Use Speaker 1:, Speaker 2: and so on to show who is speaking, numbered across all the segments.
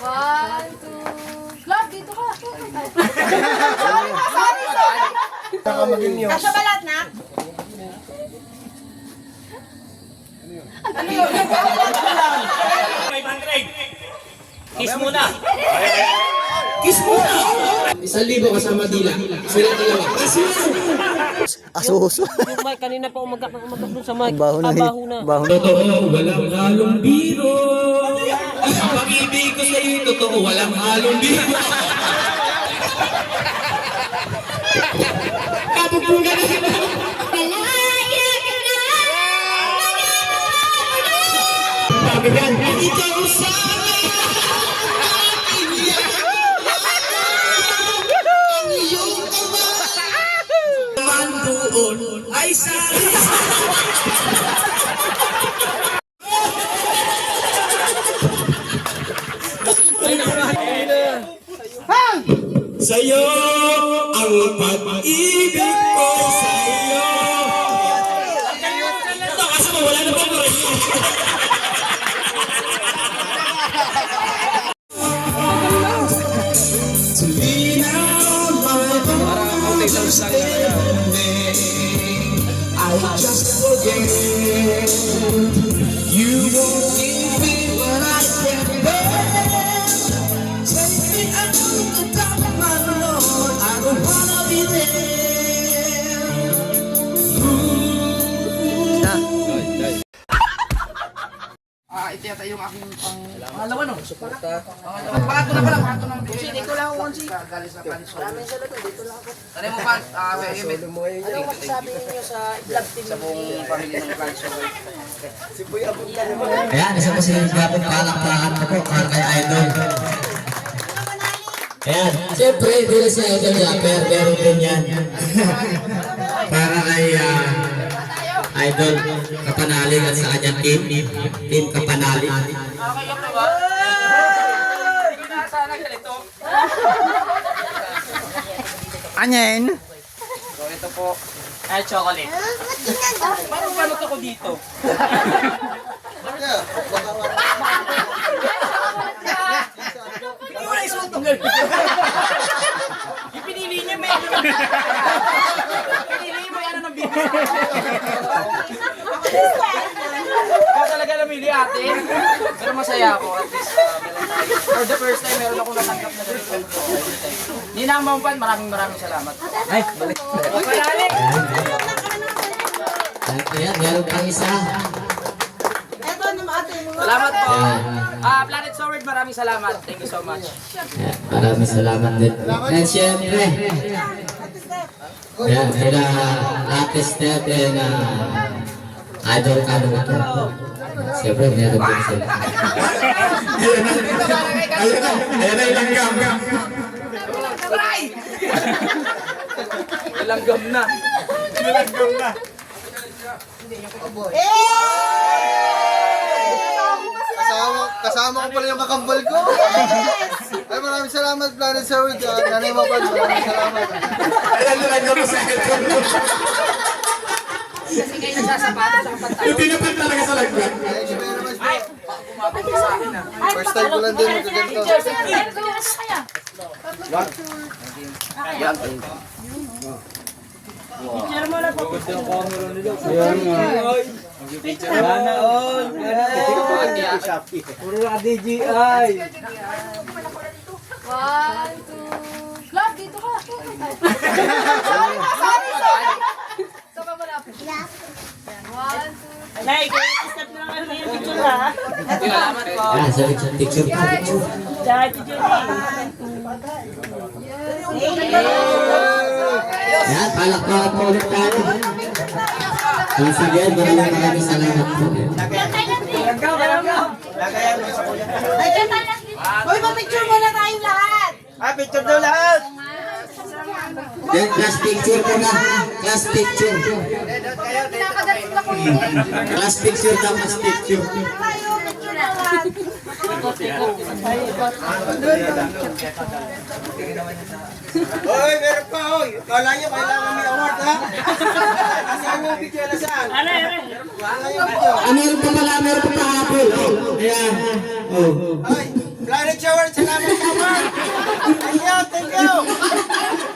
Speaker 1: One, two. Love, dito ka. Sorry.
Speaker 2: Saka maging news.
Speaker 3: Kasya ba lahat na? Ano yun?
Speaker 4: 500. Kiss muna.
Speaker 2: Kiss mo na!
Speaker 5: 1,000 kasama dila. Sila dalawa.
Speaker 2: Asuso.
Speaker 4: Yung mic kanina pa umagak dun sa mic.
Speaker 2: Baho na.
Speaker 4: Baho na.
Speaker 2: Baho na.
Speaker 5: Totoo, walang halong biro. Ang pag-ibig ko sa'yo, totoo, walang halong biro. Kabugbugan na sila. Pagkagan, ikaw sana. Doon ay sari. Sa'yo ang pag-ibig ko sa'yo. Ito kasi wala na ba mo? I just forget. You won't leave me when I get back. Take me out to the top of my Lord. I don't wanna be there.
Speaker 3: Ito yata yung aking pangalawa no? Pangatlo na pala, pangatlo na. Kasi dito lang ako, Onsi. Galis na panis. Maraming salamat, dito lang ako. Ano mo pa? Ano mo masasabi ninyo sa vlog team sa buong pamilya ng Planso?
Speaker 5: Ayan, isa po silang gabong palakpakan mo po para kay Idol. Ayan, siyempre, hindi na si Idol niya, pero meron din yan. Para kay Idol Kapanalig at sa kanyang team Kapanalig.
Speaker 3: Okay, okay ba? Hindi na sana ganito.
Speaker 2: Anyen?
Speaker 3: So ito po ay chocolate. Parang balot ako dito. Hindi mo na isultong gano'n. Yung pinili niya may pinili mo yan ng bibig. Ikaw talaga namili ate. Pero masaya ako at least for the first time meron akong natanggap na ganito. Hindi na mampan, maraming salamat.
Speaker 5: Ay, balik.
Speaker 3: Kapanalig!
Speaker 5: Ayan, meron pang isa.
Speaker 3: Salamat po. Planet Sword, maraming salamat. Thank you so much.
Speaker 5: Ayan, maraming salamat din. And syempre, ayan, sila Ate Steph and Idol Kaluto. Siyempre, meron din sila.
Speaker 2: Ayan na ilang gam.
Speaker 3: Aray! Langgam na.
Speaker 2: Nilaggam na. Kasama ko pala yung kakambal ko. Ay, maraming salamat, Planet Sword. Nanay mo pa, maraming salamat. Ayan, nilaggam na sa akin.
Speaker 3: Kasi kayo nagsasapato sa kapantay.
Speaker 2: Yung pinapit talaga sa lagyan.
Speaker 3: Ay, kumapagod sa akin na.
Speaker 2: First time ko lang din magkaganto.
Speaker 3: Picture mo na po.
Speaker 4: Puro na DJI.
Speaker 1: One, two. Love, dito ka. Sorry. Saka malapit. One, two.
Speaker 4: Nay, step na lang yung picture ha.
Speaker 3: Salamat po.
Speaker 5: Ayan, sa picture po.
Speaker 4: Dahil picture
Speaker 5: Ayan, palakpakan po ulit tayo. Once again, maraming salamat po.
Speaker 3: Hoy, pa-picture muna tayong lahat.
Speaker 2: Picture daw lahat.
Speaker 5: Then, class picture po na. Class picture.
Speaker 1: Pinakagalit ako yun.
Speaker 5: Class picture daw, class picture.
Speaker 2: Hoy, meron pa, hoy. Kala nyo, kailangan may award, ha? Asan yung video na saan?
Speaker 4: Ano?
Speaker 5: Ah, meron pa pala, meron pa pa hapon. Ayan. Oh.
Speaker 2: Ay, Planet Shower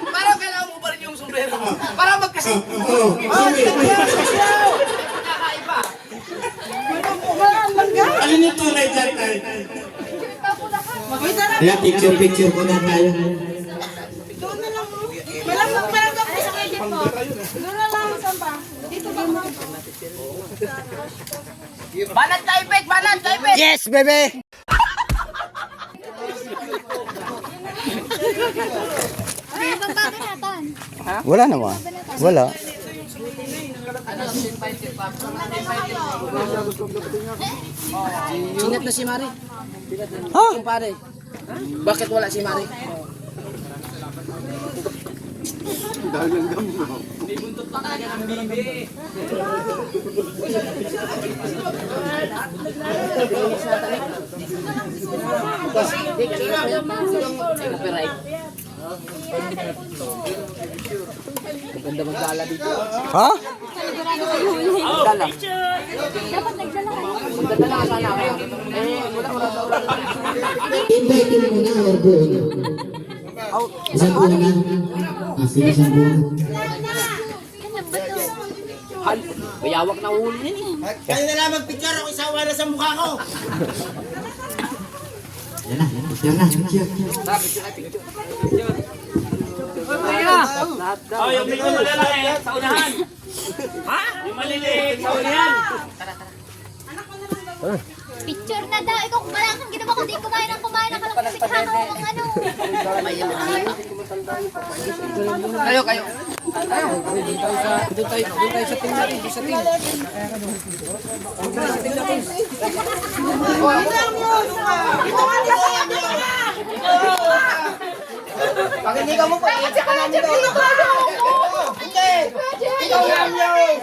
Speaker 3: Parang kailangan mo pa rin yung sombrero. Para magkasi. Nakakaiba.
Speaker 5: Alin yung tunay dyan tayo? Kaya picture ko na tayo.
Speaker 3: Banat taipik! Banat taipik!
Speaker 5: Yes, baby! Wala naman. Wala.
Speaker 3: Sinat na si Mari.
Speaker 5: Ha?
Speaker 3: Kumpare. Bakit wala si Mari? Maganda magdala dito.
Speaker 5: Ha?
Speaker 3: Magdala. Magdala ka sana ako. Wala.
Speaker 5: Invite mo na or buo na? Isang buo na? Sige, isang buo na.
Speaker 3: Bayawak na huli niya eh.
Speaker 5: Kaya na lang mag-picture ako isawa na sa mukha ko. Yan na, picture.
Speaker 4: Oh, yung medyo malalaki sa unahan. Ha? Yung maliliit sa unahan.
Speaker 1: Picture na daw. Ikaw kumain kang ginawa ko. Di kumain ng kalakapit ka ng ano.
Speaker 3: Kayo. Doon tayo sa tingin natin. Sa tingin. Pag hindi ka mo pa, iisa ka namin daw. Hindi! Ikaw namin!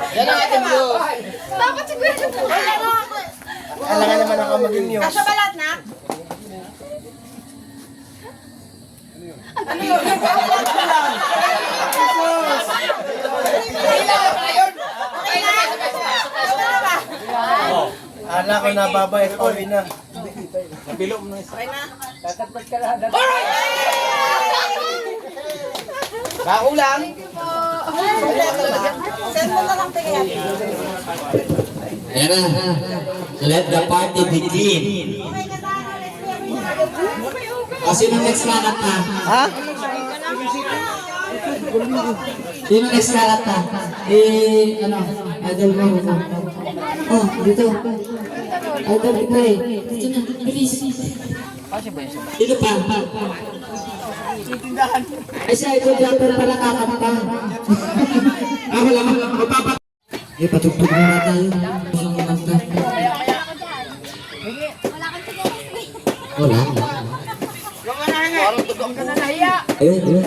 Speaker 3: Yan ang ating view.
Speaker 1: Bakit si Kuya ito?
Speaker 2: Alangan naman ako maging news.
Speaker 1: Nasa balat na?
Speaker 2: Ala ko nababait ko na.
Speaker 3: Kaulang.
Speaker 5: Ayan na. Let the party begin. O, sino next lalat na? Ha? Sino next lalat na? Idol mo. Oh, dito. Idol kita eh. Dito na, bilis. Sino pa? Ay, si Idol Jumper pala kakanta. Ako lang, magpapat. Patugtog na tayo. Isang kumanta. Wala. Ayun.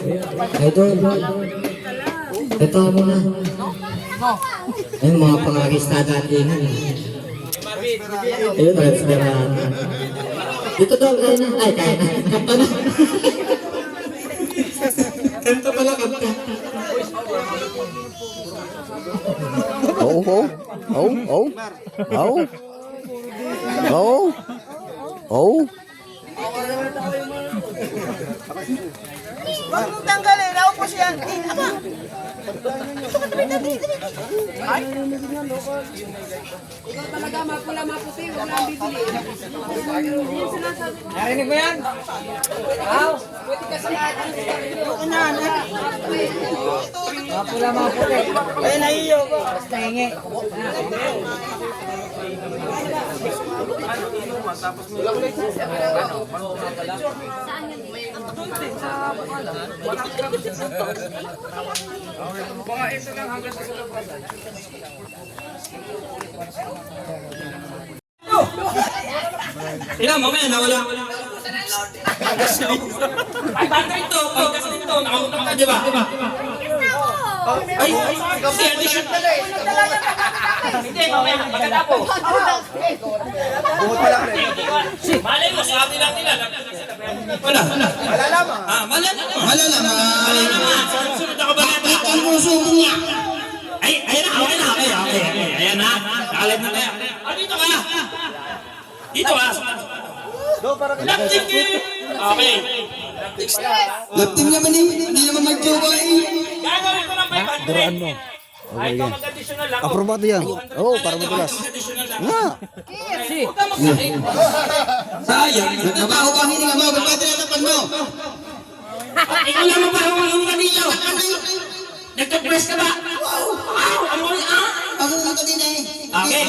Speaker 5: Ito mo na. Ayun, mga pangagista datingan. Ayun, transferan. Dito daw, kaya na. Ay, kaya na. Kanta na. Kanta pala, kanta.
Speaker 3: Huwag mong tanggalin. Naupo siya. Ikaw talaga mapula maputi. Huwag lang bibili. Narinig mo yan? Aw, puti ka sa lahat. Mapula maputi. Ay, naiyo ko. Basta hingi.
Speaker 5: Ina, mamaya nawala. Ay, bata ito. Pagkas ito. Nakautang ka, di ba? Ay, si addition pala eh. Hindi, mamaya. Pagkatapo.
Speaker 2: Bukod pala rin.
Speaker 5: Malay mo, sabi lang nila. Wala.
Speaker 2: Malalaman.
Speaker 5: Malalaman. Sunod ako ba natin? Ang puso mo niya. Ay, ayan na. Okay. Ayan na. Nakalag na tayo. Dito ka. Dito ka.
Speaker 4: Okay.
Speaker 5: Laptim naman eh. Hindi naman mag-jowa eh.
Speaker 4: Gagawin ko ng 500. Ay, ikaw mag-additional lang.
Speaker 2: Aprobado yan. Oo, para madulas. Nga.
Speaker 5: Sayang. Nagtrabaho ka hindi nga mo. Ba't ba tinatapan mo?
Speaker 4: Ikaw lang mabaho ang kanila. Nagka-press ka ba?
Speaker 5: Ako nga kanina eh.
Speaker 4: Okay.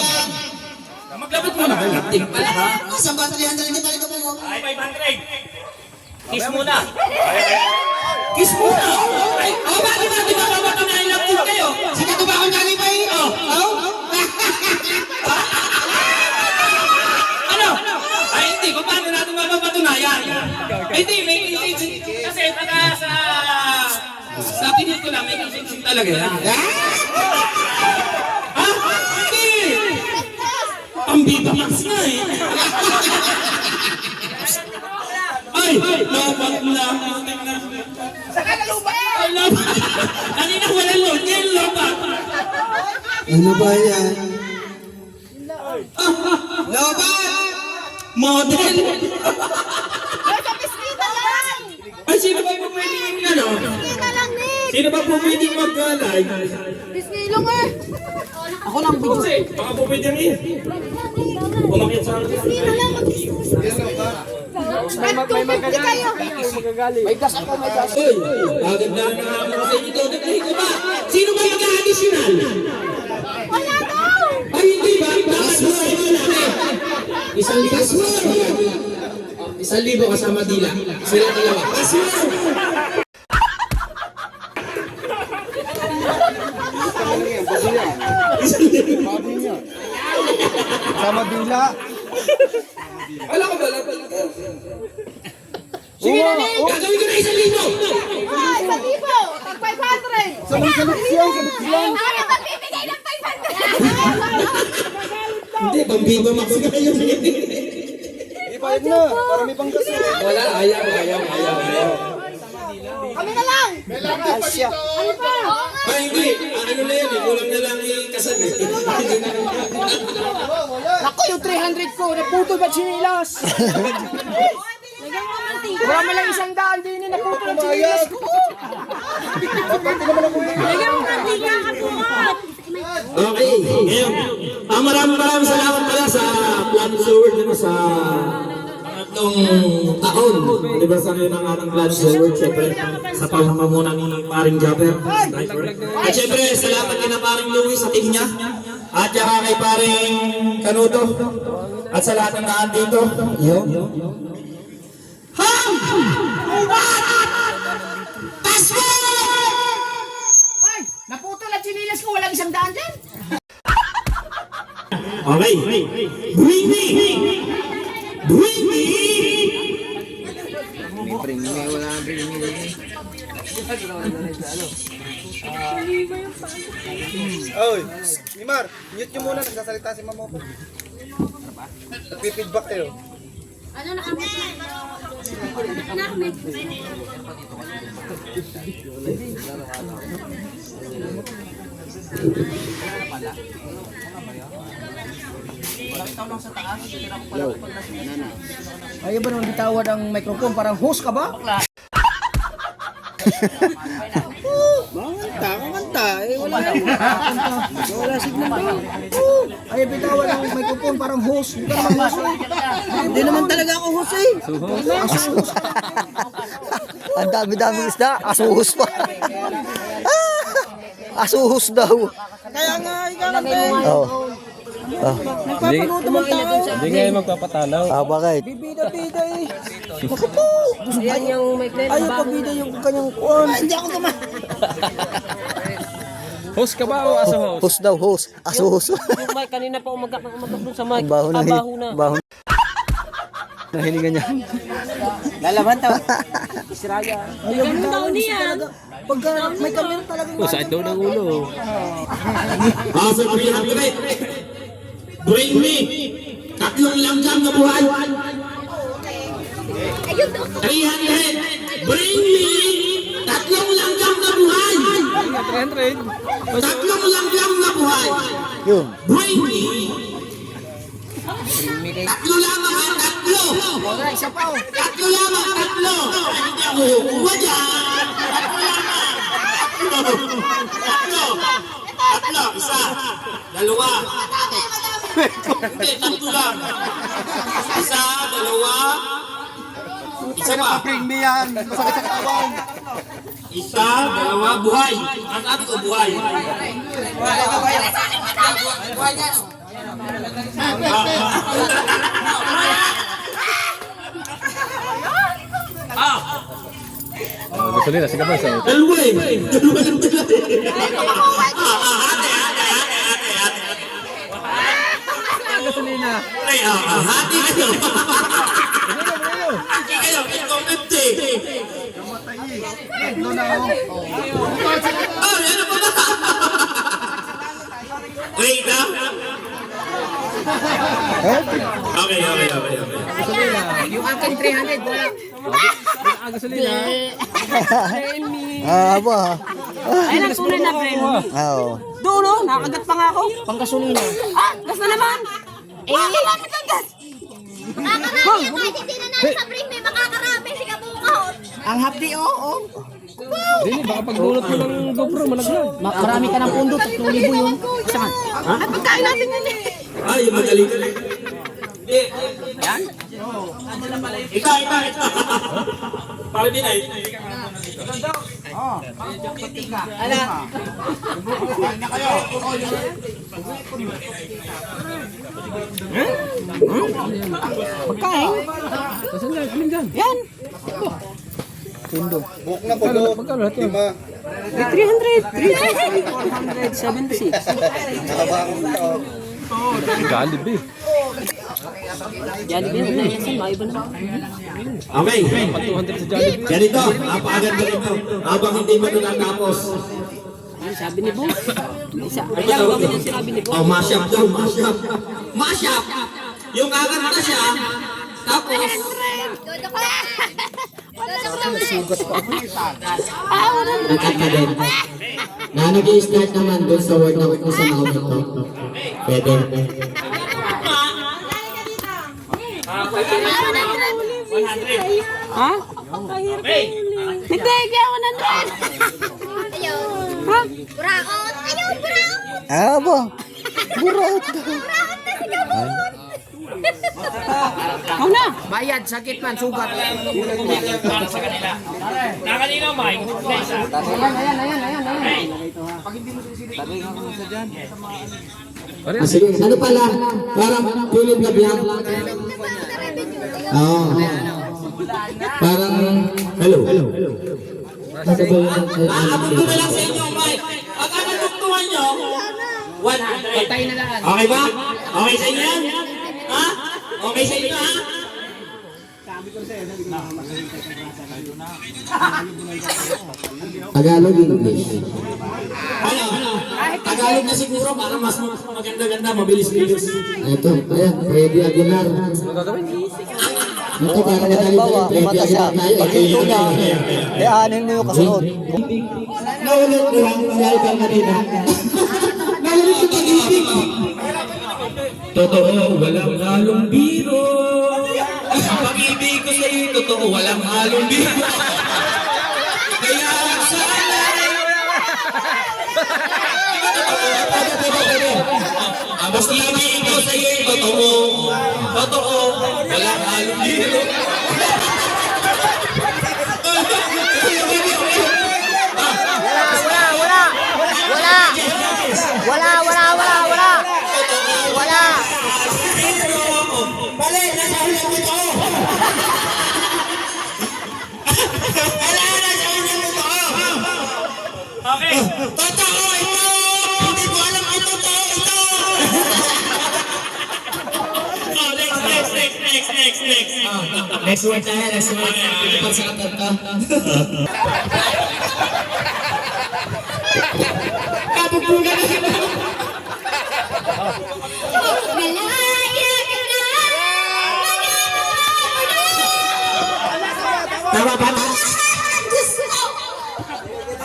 Speaker 4: Maglabot mo na. Laptim pala ha.
Speaker 5: Saan ba 300 na talaga po mo?
Speaker 4: Ay, 500. Kiss muna.
Speaker 5: Kiss mo na! Ay, bakit natin mapapatunayan lang din kayo? Sige ko ba akong galing pa eh?
Speaker 3: Ano? Ay, hindi. Kung paano natin mapapatunayan? Hindi, may kinsing. Kasi taga sa pelikula, may kinsing talaga yan. Ha? Hindi! Ang Viva Max nga eh. Ay! Lapat na. Ay, lapat. Kanina walang load. Yan, lapat.
Speaker 5: Ano ba yan? Lobat!
Speaker 3: Model.
Speaker 1: Sa biskita lang!
Speaker 3: Ay, sino ba po pwedeng ano?
Speaker 1: Biskita lang, Nick!
Speaker 3: Sino ba po pwedeng mag-live?
Speaker 1: Biskilong eh!
Speaker 3: Ako lang po. Baka po pwedeng eh. Pumakit sa akin.
Speaker 1: Biskita lang, mag-250 kayo!
Speaker 3: May gas ako, may gas. Uy, agad na ako sa inyo. Naglahi ko ba? Sino ba mag-additional?
Speaker 1: Wala daw!
Speaker 3: Ay, hindi ba? Bakit mo sa inyo namin? 1,000 kasama dila. Sila dalawa. Password!
Speaker 2: Sama dila.
Speaker 3: Wala ko ba? Sige na, Nick! Gagawin ko na 1,000!
Speaker 1: Ah, 1,000! Tag 500!
Speaker 2: Salit silang.
Speaker 1: Ay, magbibigay ng 500!
Speaker 3: Hindi, pang Viva Max ka yun.
Speaker 2: Ipayag na. Para may panggas.
Speaker 3: Wala, ayaw.
Speaker 1: Kami na lang! Ano pa?
Speaker 3: Ay, hindi. Ano na yan eh. Kulang na lang kasal eh.
Speaker 6: Ako yung 300 ko, naputol ba sinilas? Wala man lang 100 din, naputol ang sinilas ko.
Speaker 3: Okay, ngayon. Maraming salamat pala sa Plan Sword sa tatlong taon. Anibersaryo ng ating Plan Sword. Siyempre, sa pamamamunan ng paring Jabber. At siyempre, salamat din na paring Louie sa team niya. At saka kay paring Canuto. At sa lahat ng daan dito. Yun.
Speaker 6: Ay, naputol ang sinilas ko, walang 100 din.
Speaker 3: Okay. Bring me! Bring me!
Speaker 2: Oy, Mimar, mute nyo muna. Nagsasalita si Mama po. Nagpipidback kayo.
Speaker 1: Ano nakamit? Nakamit.
Speaker 6: Ayaw ba naman bitawad ang microphone? Parang host ka ba? Kanta. Eh, wala. Wala signal ba? Ayaw bitawad ang microphone, parang host. Hindi ka naman host eh. Hindi naman talaga ako host eh. Asuhos.
Speaker 7: Ang dami-daming isda, asuhos pa. Asuhos daw.
Speaker 6: Kaya nga, ikaw lang eh.
Speaker 7: Oh.
Speaker 6: Nagpapaluto mo tao.
Speaker 8: Hindi nga yung magpapatalaw.
Speaker 7: Bakit?
Speaker 6: Bibida-bida eh. Makupo. Ayan yung may ayaw pa bida yung kanyang kuwan. Hindi ako naman.
Speaker 8: Host ka ba o aso host?
Speaker 7: Host daw, host. Asuhos.
Speaker 6: Yung mic, kanina pa umagak dun sa mic.
Speaker 7: Ang baho na.
Speaker 6: Baho na.
Speaker 7: Baho na. Nahiningan niya.
Speaker 6: Lalaban tao. Israya. Ayaw mo daw niya. Pagka may camera talagang
Speaker 8: Oh, sakit daw ng ulo.
Speaker 3: Sa 300. Bring me! Tatlong langgam na buhay!
Speaker 1: Ayun daw.
Speaker 3: 300! Bring me! Tatlong langgam na buhay!
Speaker 8: 300.
Speaker 3: Tatlong langgam na buhay!
Speaker 7: Yun.
Speaker 3: Bring me! Tatlo lang mga tatlo! Isa pa oh.
Speaker 4: Tatlo lamang, tatlo. Hindi ako kukuha dyan. Tatlo lamang. Tatlo. Isa. Dalawa. Hindi, tatlo lang. Isa, dalawa. Isa pa.
Speaker 2: Bring me yan. Masakit sa katawan.
Speaker 4: Isa, dalawa, buhay. Ang sabi ko, buhay.
Speaker 8: Gasolina, sige ba?
Speaker 4: Dalawa eh. Dalawa lang dala
Speaker 8: Gasolina.
Speaker 4: Ay, hati kayo. Hati kayo, i-comment eh. Oh, yan na pala. Wait na. Okay.
Speaker 3: Yung akin 300 wala.
Speaker 8: Gasolina.
Speaker 7: Aba.
Speaker 9: Ay, nagsunod na, friend.
Speaker 7: Oo.
Speaker 9: Doon, no? Nakagat pa nga ako.
Speaker 3: Panggasolina.
Speaker 9: Ah, gas na naman. Makakarami kang gas.
Speaker 1: Makakarami yan kahit hindi na natin sa bring me, makakarami si Kabungkot.
Speaker 3: Ang hapdi oo.
Speaker 8: Dili, baka pagdulot mo ng GoPro, malaglag.
Speaker 3: Marami ka ng pundo, 3,000 yun. Saan?
Speaker 9: At pagkain natin yan eh.
Speaker 4: Ay, magaling. Ikaw. Para din ay.
Speaker 9: Pagkain.
Speaker 8: Saan yan? Alin dyan?
Speaker 9: Yan.
Speaker 2: Buhok na pulo.
Speaker 8: Magkano lahat yan?
Speaker 9: 300. 476.
Speaker 2: Nakabakong ito.
Speaker 8: Jollibee.
Speaker 9: Jollibee, wala yan. Saan? Maiba na.
Speaker 4: Okay.
Speaker 8: 200 sa Jollibee.
Speaker 4: Ganito, napakaganda ito. Habang hindi mo natapos.
Speaker 9: Ano sabi ni Bo? Isa. Kaya ko kami yung sinabi ni Bo.
Speaker 4: Oh, mashup daw, mashup. Mashup! Yung agad siya, tapos,
Speaker 1: Dodo ko. Dodo ko naman.
Speaker 4: nakakadin. Na nag-i-start naman dun sa word na kung saan ako ito. Pwede.
Speaker 9: Ha? Hindi, kaya 100.
Speaker 1: Ayun.
Speaker 9: Ha?
Speaker 1: Buraot. Ayun, buraot.
Speaker 7: Aba. Burat.
Speaker 1: Buraot na si Kabungkot.
Speaker 9: Ako na.
Speaker 3: Bayad, sakit man, sugat.
Speaker 4: Sige, ano pala? Parang tulid na biyak. Oo. Parang, hello. Aabot ko na lang sa inyo, Mike. Pag ano tuktuhan nyo, 100.
Speaker 3: Patay na lang.
Speaker 4: Okay ba? Okay sa inyo yan? Ha? Okay sa inyo, ha?
Speaker 5: Tagalog, English.
Speaker 4: Ano? Tagalog na siguro para mas maganda-ganda, mabilis-bilis.
Speaker 5: Ito, ayan, Freddy Aguilar. Ito, para
Speaker 7: Halimbawa,
Speaker 5: Freddy
Speaker 7: umata siya.
Speaker 5: Aguilar.
Speaker 7: Pag ito niya, aanin mo yung kasunod.
Speaker 5: Naulit ko lang, dahil ka kanina. Naulit ko pag-ibig.
Speaker 4: Totoo, walang halong biro. Ang pag-ibig ko sa iyo, totoo, walang halong biro. Kaya sana. Ang pag-ibig ko sa iyo, totoo. Totoo, walang halong biro. Bale, nasa ulang mo to. Wala na sa ulang mo to. Okay. Totoo ito. Hindi ko alam kung totoo ito. Oh, next. Next word tayo, next word. Pilipan sa kanta. Kabugbugan na kita. Tama ba?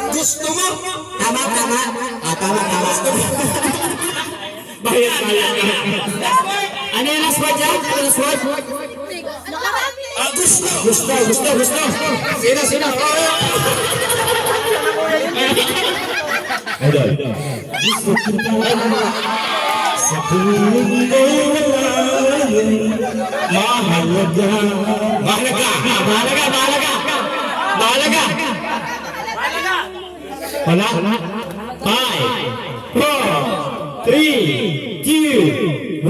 Speaker 4: Gusto mo? Tama. Tama. Bayad. Ano yung last word dyan? Ano last word? Gusto. Sino? Idol. Gusto kita sa tuwing mahalaga. Wala. 5, 4, 3, 2, 1.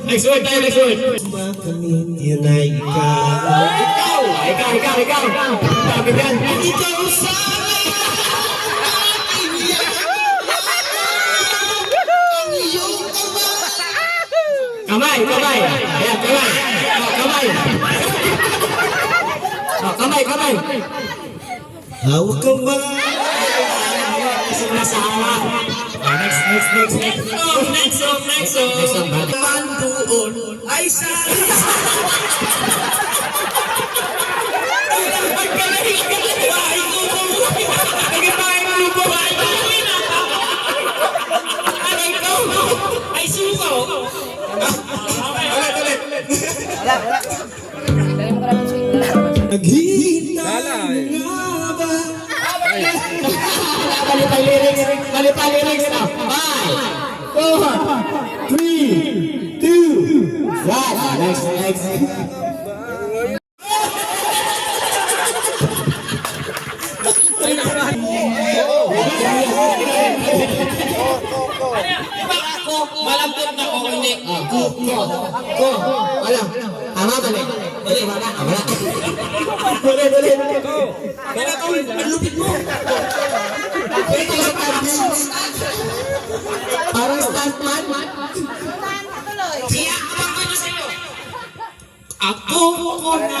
Speaker 4: Next word tayo. Makamit yun ay ikaw. Ikaw. Pagkagan. Ikaw sana. Kamay. Ayan, kamay. Hawak ka ba? Next song. Man doon ay sa... Ay suko! Naghihintay nga ba? Mali pa lyrics na. 5, 4, 3, 2, 1. Next. Malambot na ko hindi. Ko. Alam. Tama ba ni? Dali. Kaya ko malupit mo. Parang stuntman. Siya ako na sa'yo. Ako na.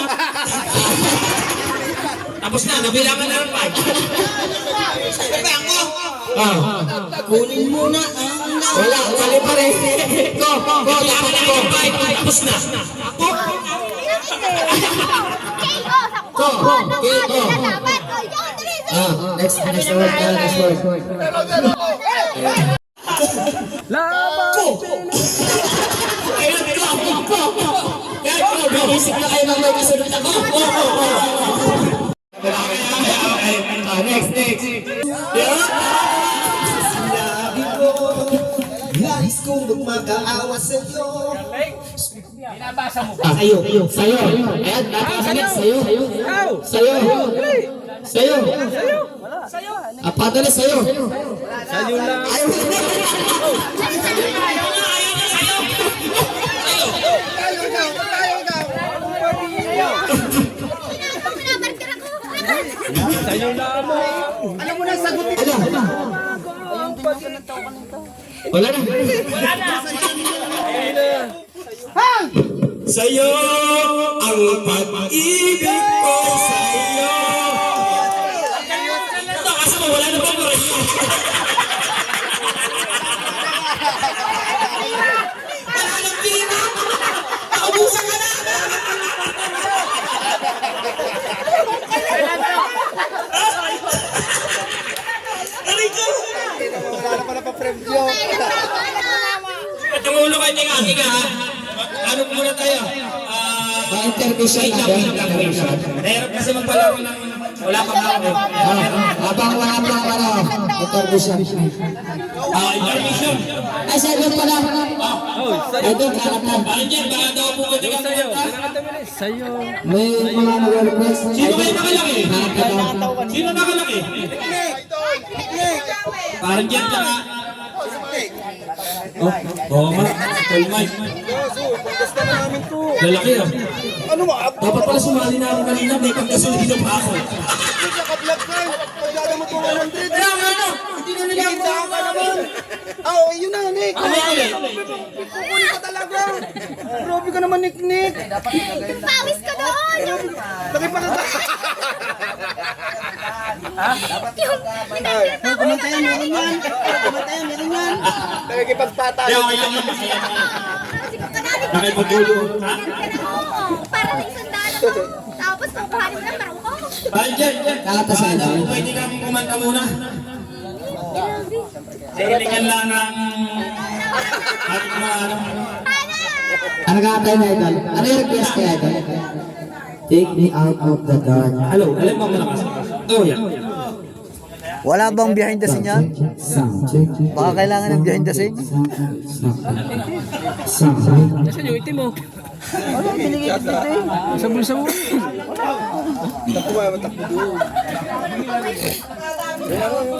Speaker 4: Tapos na, nabilangan na ng 5. Sabi ako. Kunin mo na ang... Wala, mali pa rin. Ko. Tapos na. Ako. Next word. Isip na kayo ng may kasunod ako. Next. Sinabi ko, nais kong magmakaawa sa'yo. Sa'yo. Ayan, napakasalit. Sa'yo. Padala sa'yo.
Speaker 8: Sa'yo lang. Sa'yo lamang.
Speaker 6: Alam mo na, sagutin.
Speaker 4: Wala na. Sa'yo ang pag-ibig ko sa'yo. Kasi mo, wala na ba mo? Wala nang pina. Naubusan ka na. Tumulo kayo, tika ha. Ano muna tayo?
Speaker 7: Pa-interview siya na.
Speaker 4: Nahirap kasi magpalaro ng wala pang ako.
Speaker 7: Habang wala pang interview siya.
Speaker 4: Intermission.
Speaker 7: Ay, sa doon pala. Ay, doon kakanta.
Speaker 4: Parang dyan, baka daw po pwede kang
Speaker 8: Sa'yo.
Speaker 4: kumanta.
Speaker 8: Sa'yo.
Speaker 7: May mga nag-request.
Speaker 4: Sino kayo nakalaki? Sino nakalaki? Parang dyan, tsaka... Oo nga, Tol Mike. Lalaki ah.
Speaker 2: Ano mo?
Speaker 4: Dapat pala sumali na ako kanina, may pagkasulino pa ako.
Speaker 2: Naka-vlog ka. Pagdala mo 200.
Speaker 4: Kaya nga ano, hindi na nila ako
Speaker 2: ka naman. Oh, yun na, Nick.
Speaker 6: Kukunin ka talaga. Grabe ka naman, Nick.
Speaker 1: Pawis ka doon!
Speaker 2: Laki pa ka.
Speaker 6: Kumantayan, meron yan.
Speaker 2: Nakikipagpatay.
Speaker 4: Kaya kaya nga. Nakipagdulo.
Speaker 1: Parang isang daan ako. Tapos kukuhanin mo ng barangko.
Speaker 4: Parang dyan.
Speaker 7: Kakanta sa ito.
Speaker 4: Pwede kami kumanta muna. Silingan lang ng ating mga ano.
Speaker 7: Ano ka tayo na idol? Ano yung request kaya idol? Take me out of the dark.
Speaker 4: Hello, alam mo malakas. Oh, yeah.
Speaker 6: Wala bang behind the scene yan?
Speaker 7: Sound check.
Speaker 6: Baka kailangan ng behind the scene?
Speaker 7: Sound check.
Speaker 8: Nasaan yung itim mo?
Speaker 6: Ano, binigay ko dito eh.
Speaker 8: Sa bulsa mo.
Speaker 1: Kinuha mo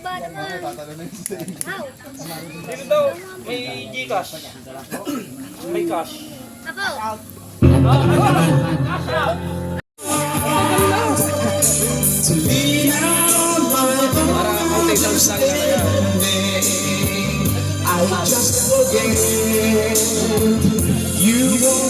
Speaker 1: ba naman? How?
Speaker 3: Dito daw, may Gcash. May cash.
Speaker 1: Ako.
Speaker 5: To lean out my I just forget you won't